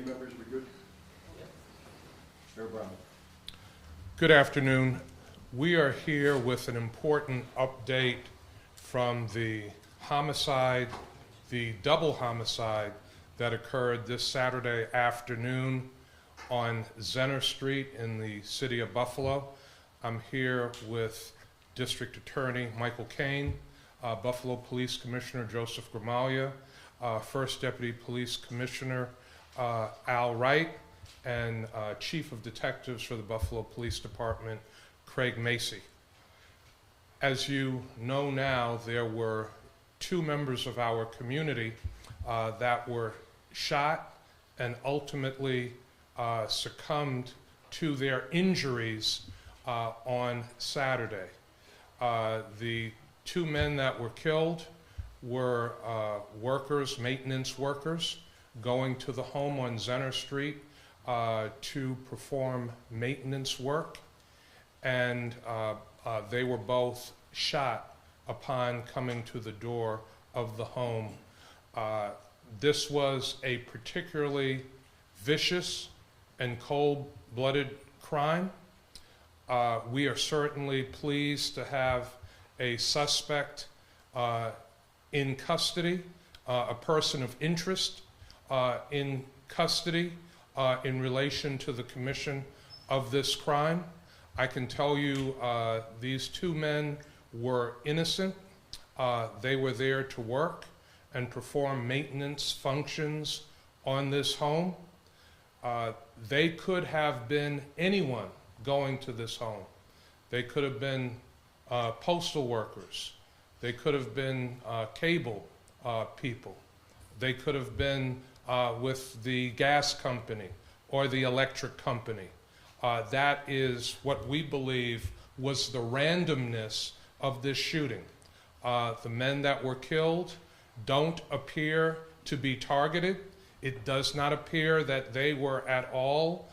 members, we good? Mayor Brown. Good afternoon. We are here with an important update from the homicide, the double homicide that occurred this Saturday afternoon on Zenner Street in the city of Buffalo. I'm here with District Attorney Michael Kane, Buffalo Police Commissioner Joseph Gramaglia, First Deputy Police Commissioner Al Wright, and Chief of Detectives for the Buffalo Police Department, Craig Macy. As you know now, there were two members of our community that were shot and ultimately succumbed to their injuries on Saturday. The two men that were killed were workers, maintenance workers, going to the home on Zenner Street to perform maintenance work, and they were both shot upon coming to the door of the home. This was a particularly vicious and cold-blooded crime. We are certainly pleased to have a suspect in custody, a person of interest in custody in relation to the commission of this crime. I can tell you these two men were innocent. They were there to work and perform maintenance functions on this home. They could have been anyone going to this home. They could have been postal workers. They could have been cable people. They could have been with the gas company or the electric company. That is what we believe was the randomness of this shooting. The men that were killed don't appear to be targeted. It does not appear that they were at all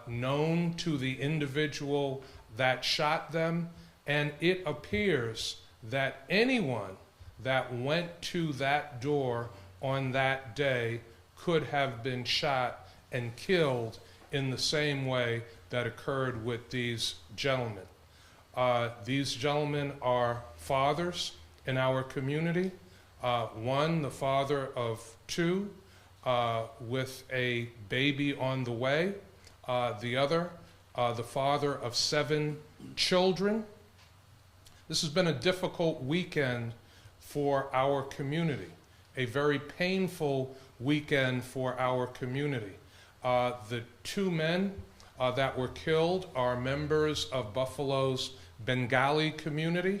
known to the individual that shot them, and it appears that anyone that went to that door on that day could have been shot and killed in the same way that occurred with these gentlemen. These gentlemen are fathers in our community. One, the father of two, with a baby on the way. The other, the father of 7 children. This has been a difficult weekend for our community, a very painful weekend for our community. The two men that were killed are members of Buffalo's Bengali community.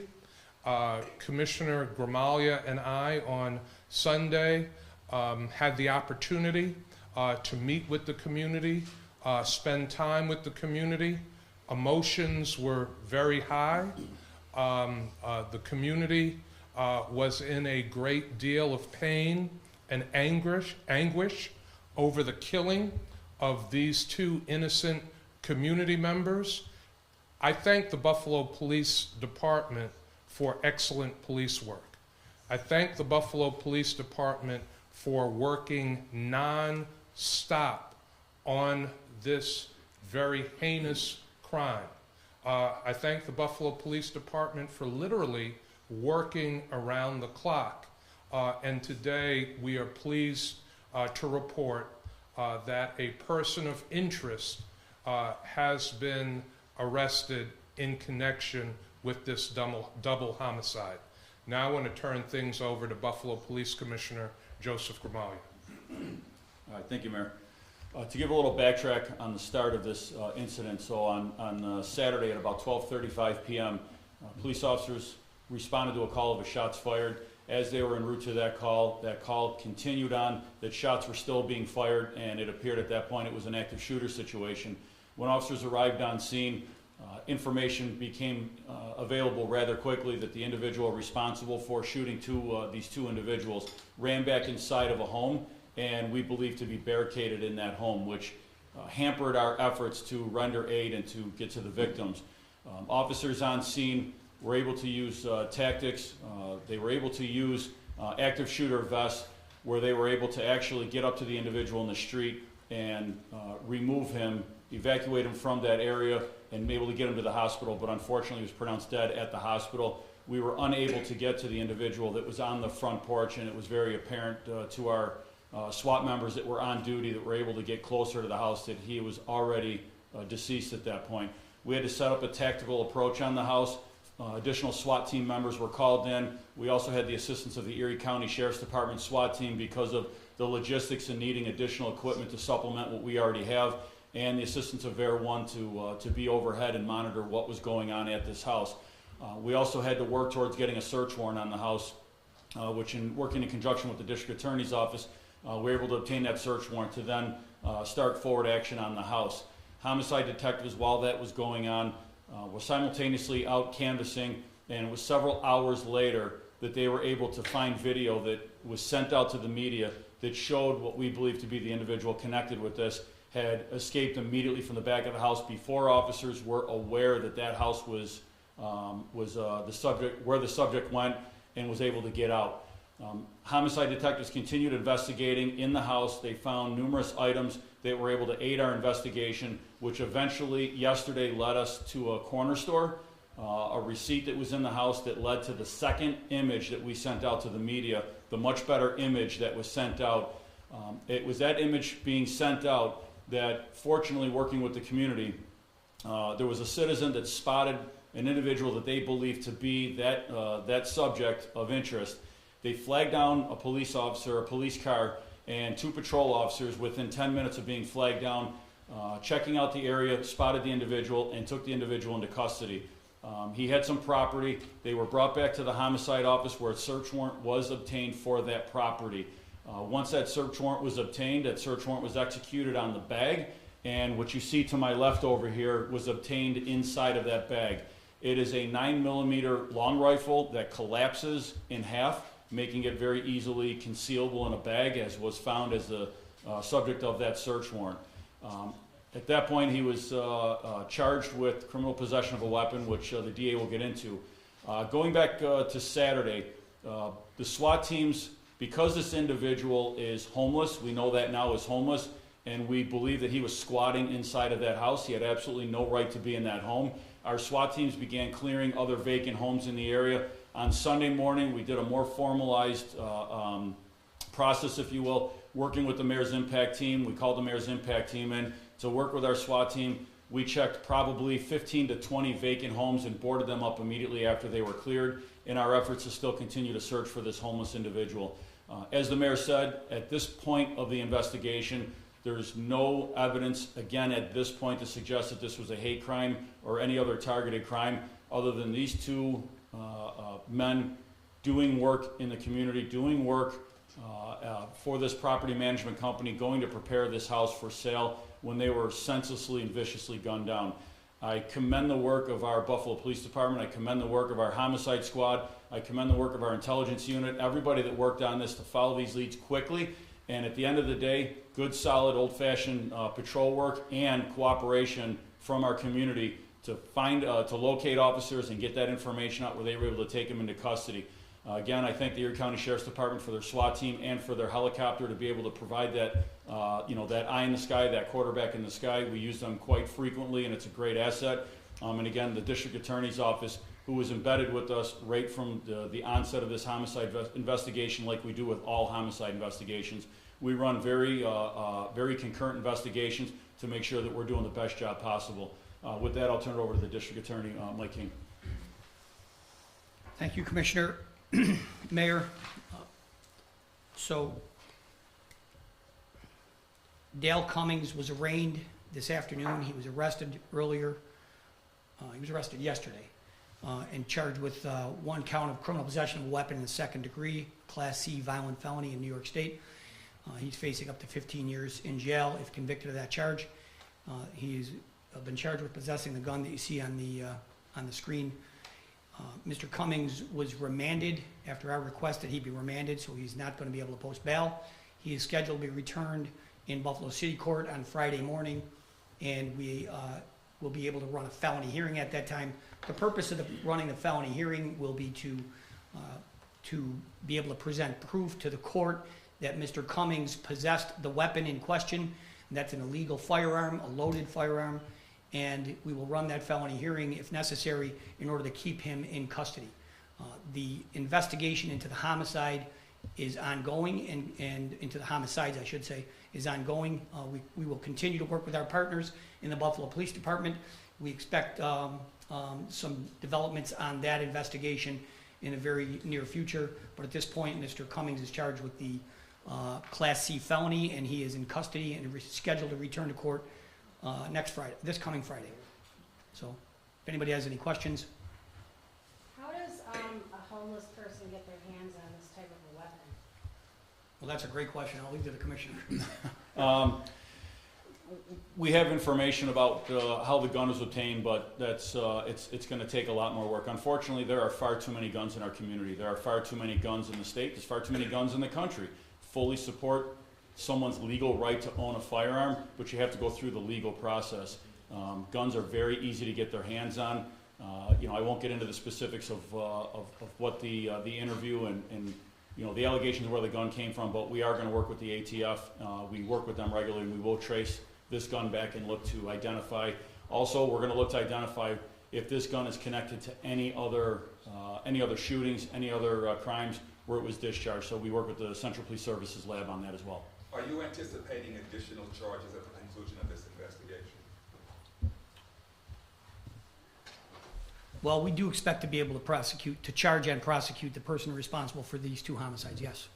Commissioner Gramaglia and I on Sunday had the opportunity to meet with the community, spend time with the community. Emotions were very high. The community was in a great deal of pain and anguish over the killing of these two innocent community members. I thank the Buffalo Police Department for excellent police work. I thank the Buffalo Police Department for working non-stop on this very heinous crime. I thank the Buffalo Police Department for literally working around the clock. And today we are pleased to report that a person of interest has been arrested in connection with this double homicide. Now I want to turn things over to Buffalo Police Commissioner Joseph Gramaglia. All right, thank you, Mayor. To give a little backtrack on the start of this incident, so on Saturday at about 12:35 p.m., police officers responded to a call of a shots fired. As they were en route to that call continued on, that shots were still being fired, and it appeared at that point it was an active shooter situation. When officers arrived on scene, information became available rather quickly that the individual responsible for shooting these two individuals ran back inside of a home, and we believe to be barricaded in that home, which hampered our efforts to render aid and to get to the victims. Officers on scene were able to use tactics. They were able to use active shooter vests, where they were able to actually get up to the individual in the street and remove him, evacuate him from that area, and be able to get him to the hospital, but unfortunately he was pronounced dead at the hospital. We were unable to get to the individual that was on the front porch, and it was very apparent to our SWAT members that were on duty that were able to get closer to the house that he was already deceased at that point. We had to set up a tactical approach on the house. Additional SWAT team members were called in. We also had the assistance of the Erie County Sheriff's Department SWAT team because of the logistics and needing additional equipment to supplement what we already have, and the assistance of Air 1 to be overhead and monitor what was going on at this house. We also had to work towards getting a search warrant on the house, which, in working in conjunction with the District Attorney's Office, we were able to obtain that search warrant to then start forward action on the house. Homicide detectives, while that was going on, were simultaneously out canvassing, and it was several hours later that they were able to find video that was sent out to the media that showed what we believe to be the individual connected with this had escaped immediately from the back of the house before officers were aware that that house was the subject, where the subject went, and was able to get out. Homicide detectives continued investigating in the house. They found numerous items that were able to aid our investigation, which eventually yesterday led us to a corner store, a receipt that was in the house that led to the second image that we sent out to the media, the much better image that was sent out. It was that image being sent out that, fortunately, working with the community, there was a citizen that spotted an individual that they believed to be that subject of interest. They flagged down a police officer, a police car, and 2 patrol officers within 10 minutes of being flagged down, checking out the area, spotted the individual, and took the individual into custody. He had some property. They were brought back to the homicide office where a search warrant was obtained for that property. Once that search warrant was obtained, that search warrant was executed on the bag, and what you see to my left over here was obtained inside of that bag. It is a 9mm long rifle that collapses in half, making it very easily concealable in a bag, as was found as the subject of that search warrant. At that point, he was charged with criminal possession of a weapon, which the DA will get into. Going back to Saturday, the SWAT teams, because this individual is homeless, we know that now is homeless, and we believe that he was squatting inside of that house. He had absolutely no right to be in that home. Our SWAT teams began clearing other vacant homes in the area. On Sunday morning, we did a more formalized process, if you will, working with the Mayor's Impact Team. We called the Mayor's Impact Team in to work with our SWAT team. We checked probably 15 to 20 vacant homes and boarded them up immediately after they were cleared in our efforts to still continue to search for this homeless individual. As the Mayor said, at this point of the investigation, there's no evidence, again, at this point, to suggest that this was a hate crime or any other targeted crime, other than these 2 men doing work in the community, doing work for this property management company, going to prepare this house for sale when they were senselessly and viciously gunned down. I commend the work of our Buffalo Police Department. I commend the work of our homicide squad. I commend the work of our intelligence unit, everybody that worked on this to follow these leads quickly. And at the end of the day, good, solid, old-fashioned patrol work and cooperation from our community to find, to locate officers and get that information out where they were able to take them into custody. Again, I thank the Erie County Sheriff's Department for their SWAT team and for their helicopter to be able to provide that, that eye in the sky, that quarterback in the sky. We use them quite frequently, and it's a great asset. And again, the District Attorney's Office, who was embedded with us right from the onset of this homicide investigation, like we do with all homicide investigations. We run very concurrent investigations to make sure that we're doing the best job possible. With that, I'll turn it over to the District Attorney, Mike King. Thank you, Commissioner. Mayor, so Dale Cummings was arraigned this afternoon. He was arrested earlier. He was arrested yesterday and charged with 1 count of criminal possession of a weapon in the 2nd degree, Class C violent felony in New York State. He's facing up to 15 years in jail if convicted of that charge. He's been charged with possessing the gun that you see on the screen. Mr. Cummings was remanded after our request that he be remanded, so he's not going to be able to post bail. He is scheduled to be returned in Buffalo City Court on Friday morning, and we will be able to run a felony hearing at that time. The purpose of running the felony hearing will be to be able to present proof to the court that Mr. Cummings possessed the weapon in question. And that's an illegal firearm, a loaded firearm, and we will run that felony hearing if necessary in order to keep him in custody. The investigation into the homicide is ongoing, and into the homicides, I should say, is ongoing. We will continue to work with our partners in the Buffalo Police Department. We expect some developments on that investigation in the very near future, but at this point, Mr. Cummings is charged with the Class C felony, and he is in custody and scheduled to return to court this coming Friday. So, if anybody has any questions. How does a homeless person get their hands on this type of a weapon? Well, that's a great question. I'll leave to the commissioner. We have information about how the gun was obtained, but that's it's going to take a lot more work. Unfortunately, there are far too many guns in our community. There are far too many guns in the state. There's far too many guns in the country. Fully support someone's legal right to own a firearm, but you have to go through the legal process. Guns are very easy to get their hands on. I won't get into the specifics of what the interview and the allegations where the gun came from, but we are going to work with the ATF. We work with them regularly, and we will trace this gun back and look to identify. Also, we're going to look to identify if this gun is connected to any other shootings, any other crimes where it was discharged. So we work with the Central Police Services Lab on that as well. Are you anticipating additional charges at the conclusion of this investigation? Well, we do expect to be able to charge and prosecute the person responsible for these two homicides, yes.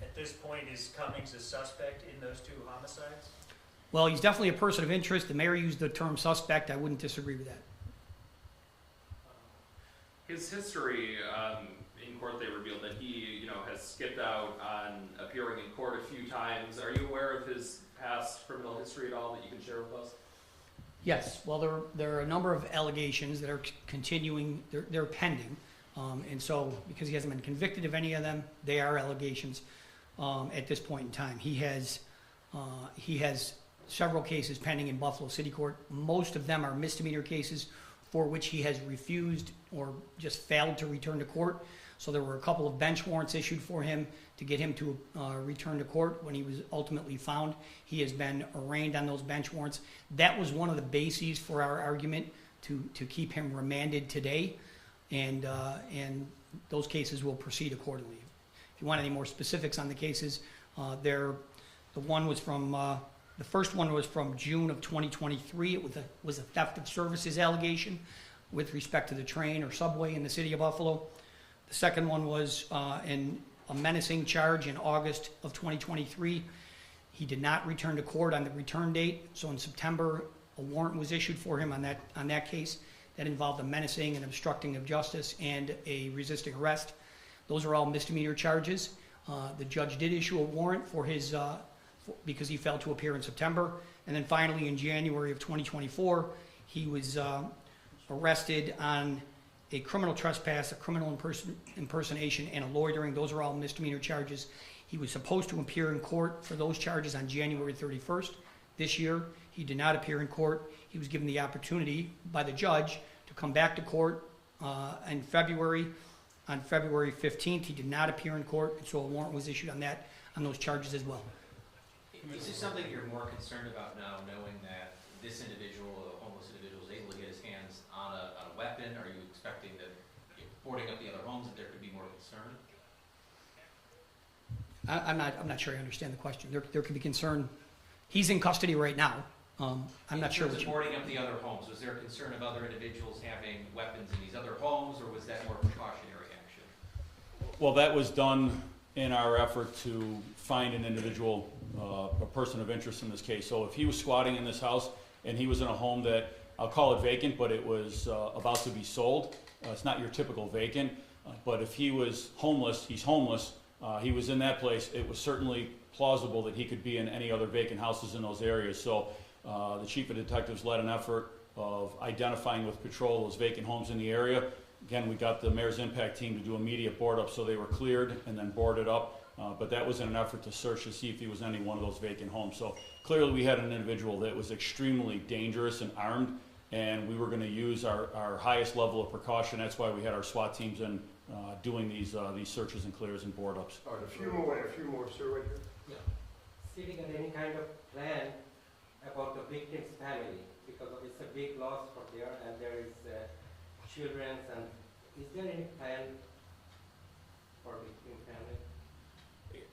At this point, is Cummings a suspect in those two homicides? Well, he's definitely a person of interest. The mayor used the term suspect. I wouldn't disagree with that. His history in court, they revealed that he, has skipped out on appearing in court a few times. Are you aware of his past criminal history at all that you can share with us? Yes. Well, there are a number of allegations that are continuing. They're pending, and so because he hasn't been convicted of any of them, they are allegations at this point in time. He has several cases pending in Buffalo City Court. Most of them are misdemeanor cases for which he has refused or just failed to return to court. So there were a couple of bench warrants issued for him to get him to return to court. When he was ultimately found, he has been arraigned on those bench warrants. That was one of the bases for our argument to keep him remanded today, and those cases will proceed accordingly. If you want any more specifics on the cases, the first one was from June of 2023. It was a theft of services allegation with respect to the train or subway in the city of Buffalo. The second one was a menacing charge in August of 2023. He did not return to court on the return date, so in September, a warrant was issued for him on that case. That involved a menacing and obstructing of justice and a resisting arrest. Those are all misdemeanor charges. The judge did issue a warrant for his because he failed to appear in September. And then finally, in January of 2024, he was arrested on a criminal trespass, a criminal impersonation, and a loitering. Those are all misdemeanor charges. He was supposed to appear in court for those charges on January 31st this year. He did not appear in court. He was given the opportunity by the judge to come back to court in February. On February 15th, he did not appear in court, and so a warrant was issued on those charges as well. Is this something you're more concerned about now, knowing that this individual, a homeless individual, is able to get his hands on a weapon? Are you expecting that, boarding up the other homes, that there could be more concern? I'm not sure I understand the question. There could be concern. He's in custody right now. I'm not sure what you... boarding up the other homes, was there a concern of other individuals having weapons in these other homes, or was that more precautionary action? Well, that was done in our effort to find an individual, a person of interest in this case. So if he was squatting in this house and he was in a home that, I'll call it vacant, but it was about to be sold, it's not your typical vacant, but if he was homeless, he's homeless, he was in that place, it was certainly plausible that he could be in any other vacant houses in those areas. So the chief of detectives led an effort of identifying with patrol those vacant homes in the area. Again, we got the mayor's impact team to do immediate board up, so they were cleared and then boarded up. But that was in an effort to search to see if he was in any one of those vacant homes. So clearly we had an individual that was extremely dangerous and armed, and we were going to use our highest level of precaution. That's why we had our SWAT teams in doing these searches and clears and board ups. All right, a few more, sir, right here. Sitting on any kind of plan about the victim's family, because it's a big loss for there, and there is children, and is there any plan for victim family?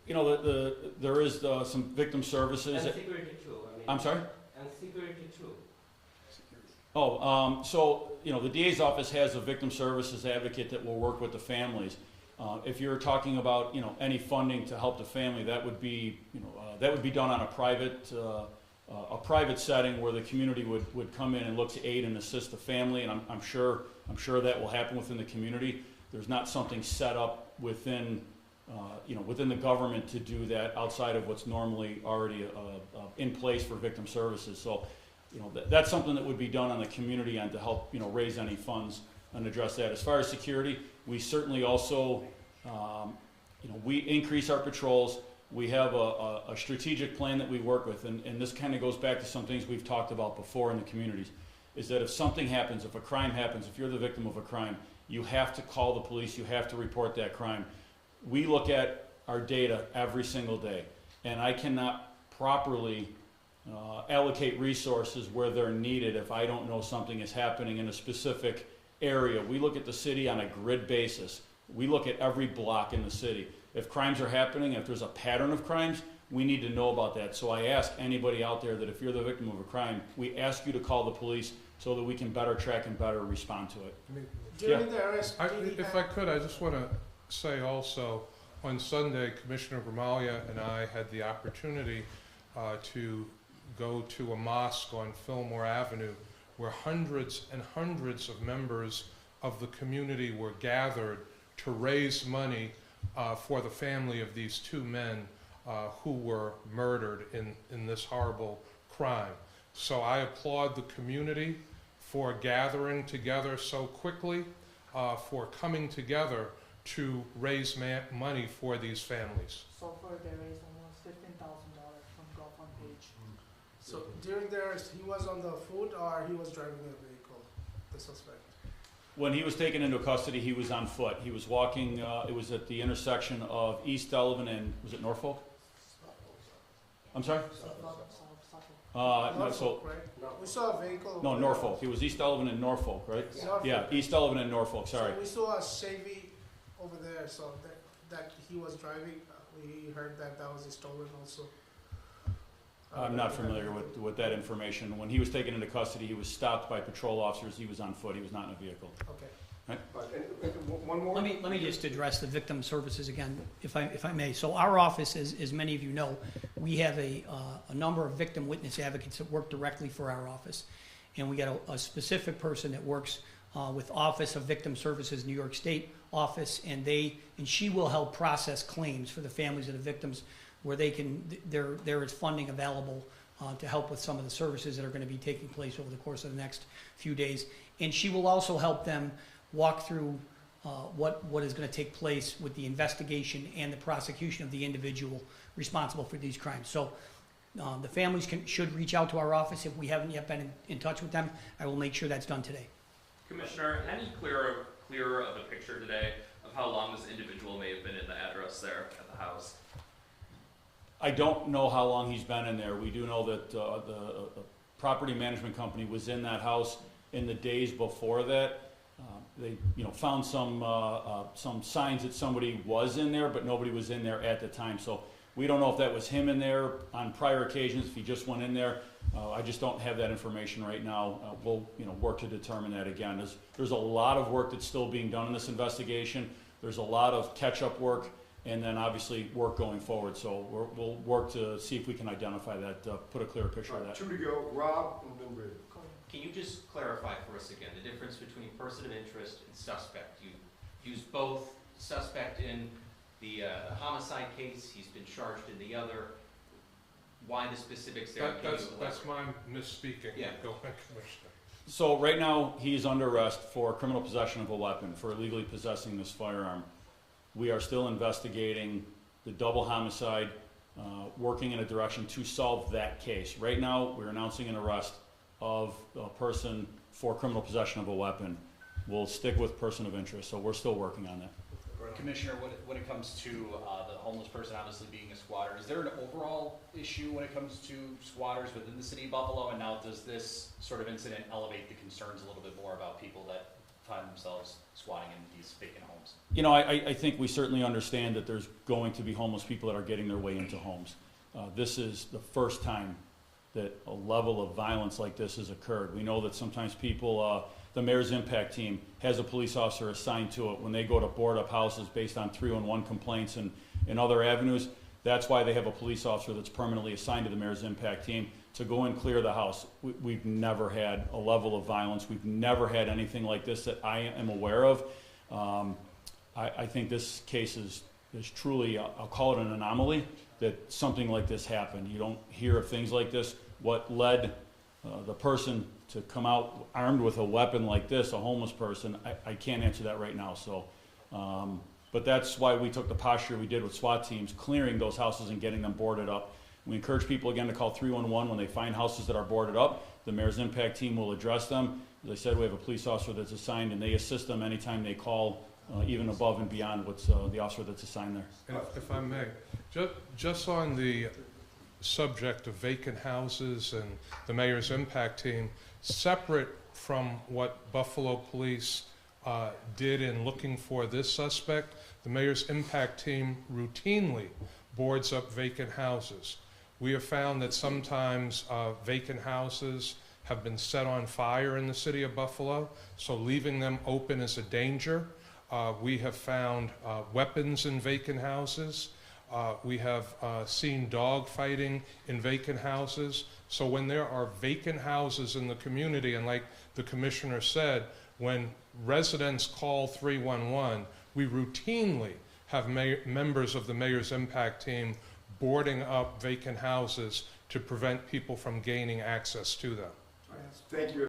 You know, there is some victim services. And security too, I mean. I'm sorry? And security too. So, you know, the DA's office has a victim services advocate that will work with the families. If you're talking about, you know, any funding to help the family, that would be, you know, that would be done on a private setting where the community would come in and look to aid and assist the family, and I'm sure that will happen within the community. There's not something set up within, you know, within the government to do that outside of what's normally already in place for victim services. So, you know, that's something that would be done on the community end to help, you know, raise any funds and address that. As far as security, we certainly also, you know, we increase our patrols. We have a strategic plan that we work with, and this kind of goes back to some things we've talked about before in the communities, is that if something happens, if a crime happens, if you're the victim of a crime, you have to call the police, you have to report that crime. We look at our data every single day, and I cannot properly allocate resources where they're needed if I don't know something is happening in a specific area. We look at the city on a grid basis. We look at every block in the city. If crimes are happening, if there's a pattern of crimes, we need to know about that. So I ask anybody out there that if you're the victim of a crime, we ask you to call the police so that we can better track and better respond to it. During the arrest, If I could, I just want to say also, on Sunday, Commissioner Gramaglia and I had the opportunity to go to a mosque on Fillmore Avenue where hundreds and hundreds of members of the community were gathered to raise money for the family of these two men who were murdered in this horrible crime. So I applaud the community for gathering together so quickly, for coming together to raise money for these families. so far they raised almost $15,000 from GoFundMe page. So during the arrest, he was on the foot or he was driving the vehicle, the suspect? When he was taken into custody, he was on foot. He was walking, it was at the intersection of East Delavan and, was it Norfolk? I'm sorry? No, so, Right? We saw a vehicle. no, over Norfolk. It was East Delavan and Norfolk, right? there. Norfolk. Yeah, East Delavan and Norfolk, sorry. So we saw a Chevy over there, so that he was driving. We heard that was stolen also. I'm not familiar with that information. When he was taken into custody, he was stopped by patrol officers. He was on foot. He was not in a vehicle. Okay. One more? Let me just address the victim services again, if I may. So our office, as many of you know, we have a number of victim witness advocates that work directly for our office. And we got a specific person that works with Office of Victim Services, New York State office, and she will help process claims for the families of the victims where there is funding available to help with some of the services that are going to be taking place over the course of the next few days. And she will also help them walk through what is going to take place with the investigation and the prosecution of the individual responsible for these crimes. So the families should reach out to our office if we haven't yet been in touch with them. I will make sure that's done today. Commissioner, any clearer of a picture today of how long this individual may have been in the address there at the house? I don't know how long he's been in there. We do know that the property management company was in that house in the days before that. They, found some signs that somebody was in there, but nobody was in there at the time. So we don't know if that was him in there on prior occasions, if he just went in there. I just don't have that information right now. We'll, work to determine that again. There's a lot of work that's still being done in this investigation. There's a lot of catch-up work, and then obviously work going forward. So we'll work to see if we can identify that, put a clear picture of that. Two to go, Rob and then Ray. Can you just clarify for us again the difference between person of interest and suspect? You used both suspect in the homicide case, he's been charged in the other. Why the specifics there? That's my misspeaking. Yeah. Go ahead, Commissioner. So right now, he's under arrest for criminal possession of a weapon, for illegally possessing this firearm. We are still investigating the double homicide, working in a direction to solve that case. Right now, we're announcing an arrest of a person for criminal possession of a weapon. We'll stick with person of interest, so we're still working on that. Commissioner, when it comes to the homeless person obviously being a squatter, is there an overall issue when it comes to squatters within the city of Buffalo? And now does this sort of incident elevate the concerns a little bit more about people that find themselves squatting in these vacant homes? You know, I think we certainly understand that there's going to be homeless people that are getting their way into homes. This is the first time that a level of violence like this has occurred. We know that sometimes people, the mayor's impact team has a police officer assigned to it when they go to board up houses based on 311 complaints and other avenues. That's why they have a police officer that's permanently assigned to the mayor's impact team to go and clear the house. We've never had a level of violence. We've never had anything like this that I am aware of. I think this case is truly, I'll call it an anomaly, that something like this happened. You don't hear of things like this. What led the person to come out armed with a weapon like this, a homeless person, I can't answer that right now. So, but that's why we took the posture we did with SWAT teams, clearing those houses and getting them boarded up. We encourage people again to call 311 when they find houses that are boarded up. The mayor's impact team will address them. As I said, we have a police officer that's assigned, and they assist them anytime they call, even above and beyond what's the officer that's assigned there. And if I may, just on the subject of vacant houses and the mayor's impact team, separate from what Buffalo Police did in looking for this suspect, the mayor's impact team routinely boards up vacant houses. We have found that sometimes vacant houses have been set on fire in the city of Buffalo, so leaving them open is a danger. We have found weapons in vacant houses. We have seen dog fighting in vacant houses. So when there are vacant houses in the community, and like the commissioner said, when residents call 311, we routinely have members of the mayor's impact team boarding up vacant houses to prevent people from gaining access to them. Thank you.